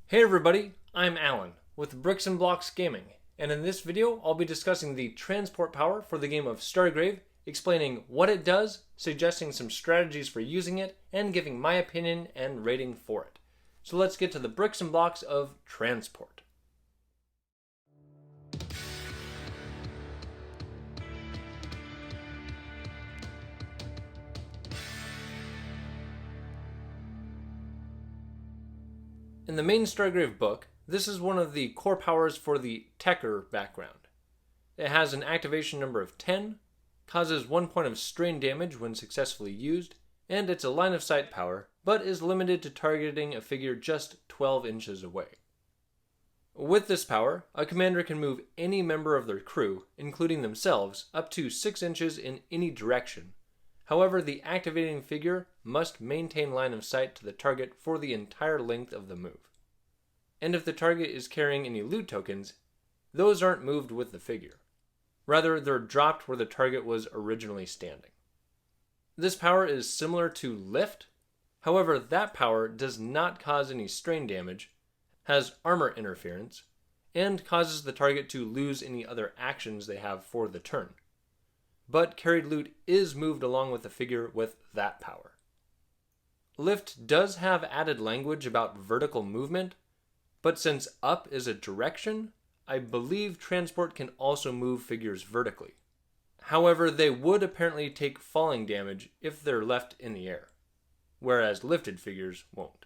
Hey everybody, I'm Alan with Bricks and Blocks Gaming, and in this video I'll be discussing the transport power for the game of Stargrave, explaining what it does, suggesting some strategies for using it, and giving my opinion and rating for it. So let's get to the bricks and blocks of transport. In the main Stargrave book, this is one of the core powers for the Techer background. It has an activation number of 10, causes 1 point of strain damage when successfully used, and it's a line of sight power, but is limited to targeting a figure just 12 inches away. With this power, a commander can move any member of their crew, including themselves, up to 6 inches in any direction. However, the activating figure must maintain line of sight to the target for the entire length of the move. And if the target is carrying any loot tokens, those aren't moved with the figure. Rather, they're dropped where the target was originally standing. This power is similar to Lift. However, that power does not cause any strain damage, has armor interference, and causes the target to lose any other actions they have for the turn. But carried loot is moved along with the figure with that power. Lift does have added language about vertical movement, but since up is a direction, I believe transport can also move figures vertically. However, they would apparently take falling damage if they're left in the air, whereas lifted figures won't.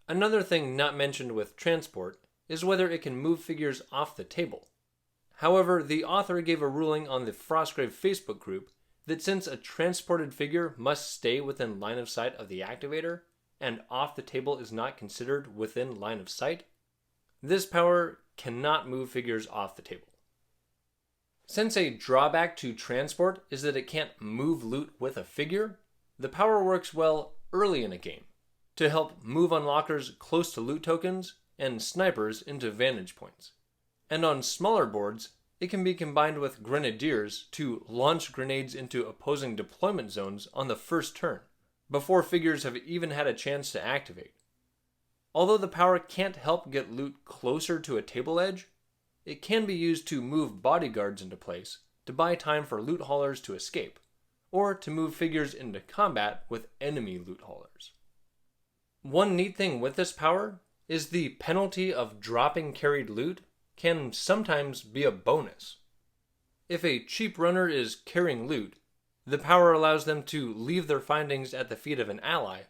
Another thing not mentioned with transport is whether it can move figures off the table. However, the author gave a ruling on the Frostgrave Facebook group that since a transported figure must stay within line of sight of the activator, and off the table is not considered within line of sight, this power cannot move figures off the table. Since a drawback to transport is that it can't move loot with a figure, the power works well early in a game to help move unlockers close to loot tokens and snipers into vantage points. And on smaller boards, it can be combined with grenadiers to launch grenades into opposing deployment zones on the first turn, before figures have even had a chance to activate. Although the power can't help get loot closer to a table edge, it can be used to move bodyguards into place to buy time for loot haulers to escape, or to move figures into combat with enemy loot haulers. One neat thing with this power is the penalty of dropping carried loot can sometimes be a bonus. If a cheap runner is carrying loot, the power allows them to leave their findings at the feet of an ally,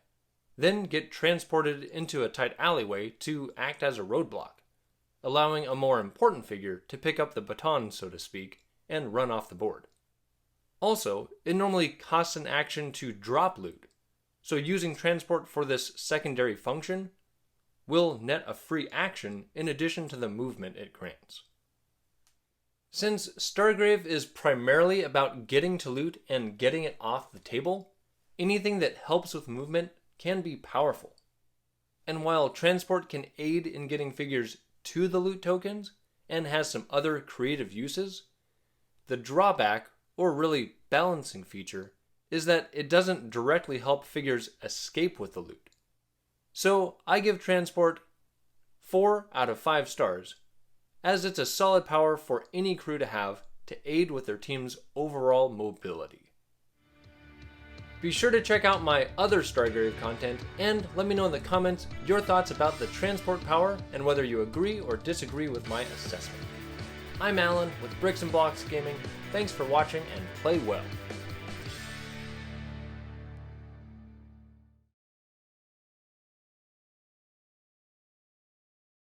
then get transported into a tight alleyway to act as a roadblock, allowing a more important figure to pick up the baton, so to speak, and run off the board. Also, it normally costs an action to drop loot, so using transport for this secondary function will net a free action in addition to the movement it grants. Since Stargrave is primarily about getting to loot and getting it off the table, anything that helps with movement can be powerful. And while transport can aid in getting figures to the loot tokens and has some other creative uses, the drawback, or really balancing feature, is that it doesn't directly help figures escape with the loot. So I give transport 4 out of 5 stars, as it's a solid power for any crew to have to aid with their team's overall mobility. Be sure to check out my other Stargrave content and let me know in the comments your thoughts about the transport power and whether you agree or disagree with my assessment. I'm Alan with Bricks and Blocks Gaming. Thanks for watching and play well.